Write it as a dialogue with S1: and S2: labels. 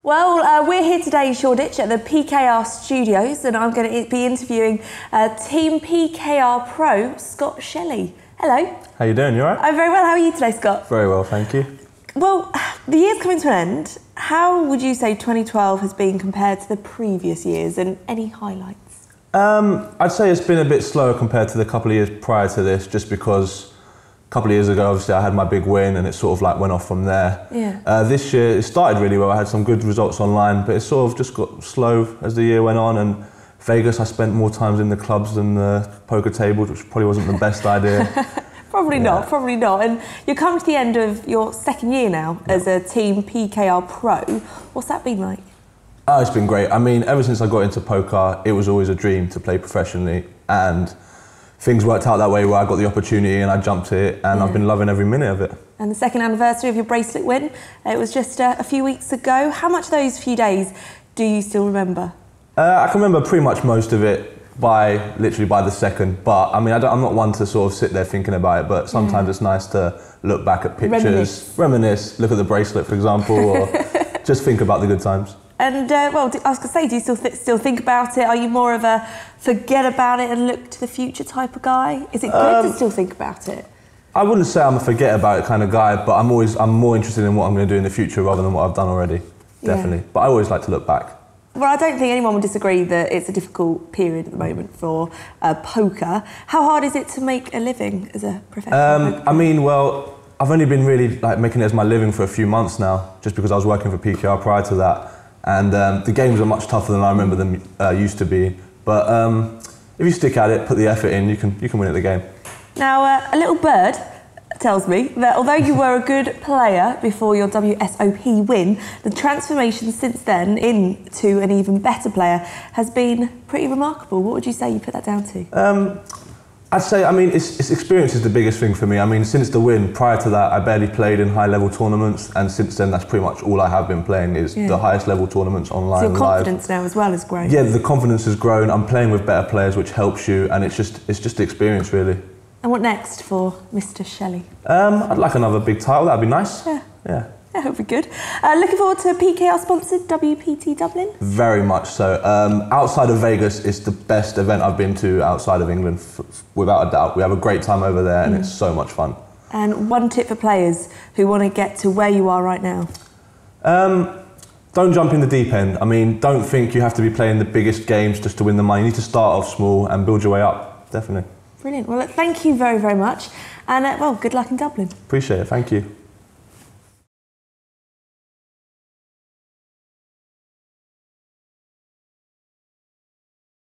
S1: Well, we're here today in Shoreditch at the PKR studios, and I'm going to be interviewing Team PKR Pro, Scott Shelley. Hello.
S2: How you doing? You alright?
S1: I'm very well. How are you today, Scott?
S2: Very well, thank you.
S1: Well, the year's coming to an end. How would you say 2012 has been compared to the previous years, and any highlights?
S2: I'd say it's been a bit slower compared to the couple of years prior to this, just because a couple of years ago, obviously, I had my big win and it sort of like went off from there.
S1: Yeah.
S2: This year, it started really well. I had some good results online, but it sort of just got slow as the year went on. And Vegas, I spent more times in the clubs than the poker tables, which probably wasn't the best idea.
S1: Probably not, probably not. And you're coming to the end of your second year now as a Team PKR Pro. What's that been like?
S2: Oh, it's been great. I mean, ever since I got into poker, it was always a dream to play professionally. And things worked out that way where I got the opportunity and I jumped at it, and I've been loving every minute of it.
S1: And the second anniversary of your bracelet win, it was just a few weeks ago. How much of those few days do you still remember?
S2: I can remember pretty much most of it literally by the second, but I mean, I'm not one to sort of sit there thinking about it, but sometimes it's nice to look back at pictures, reminisce, look at the bracelet, for example, or just think about the good times.
S1: And well, I was going to say, do you still think about it? Are you more of a forget about it and look to the future type of guy? Is it good to still think about it?
S2: I wouldn't say I'm a forget about it kind of guy, but I'm more interested in what I'm going to do in the future rather than what I've done already, definitely. But I always like to look back.
S1: Well, I don't think anyone would disagree that it's a difficult period at the moment for poker. How hard is it to make a living as a professional poker?
S2: I mean, well, I've only been really making it as my living for a few months now, just because I was working for PKR prior to that. And the games are much tougher than I remember them used to be. But if you stick at it, put the effort in, you can win at the game. Now,
S1: a little bird tells me that although you were a good player before your WSOP win, the transformation since then into an even better player has been pretty remarkable. What would you say you put that down to?
S2: I'd say, I mean, it's experience is the biggest thing for me. I mean, since the win, prior to that, I barely played in high-level tournaments, and since then, that's pretty much all I have been playing is the highest-level tournaments online.
S1: So your confidence now as well has grown.
S2: Yeah, the confidence has grown. I'm playing with better players, which helps you, and it's just the experience, really.
S1: And what next for Mr. Shelley?
S2: I'd like another big title. That'd be nice. Yeah.
S1: Yeah, that would be good. Looking forward to PKR-sponsored WPT Dublin?
S2: Very much so. Outside of Vegas, it's the best event I've been to outside of England, without a doubt. We have a great time over there, and it's so much fun. And
S1: one tip for players who want to get to where you are right now?
S2: Don't jump in the deep end. I mean, don't think you have to be playing the biggest games just to win the money. You need to start off small and build your way up, definitely.
S1: Brilliant. Well, thank you very, very much. And, well, good luck in Dublin.
S2: Appreciate it. Thank you.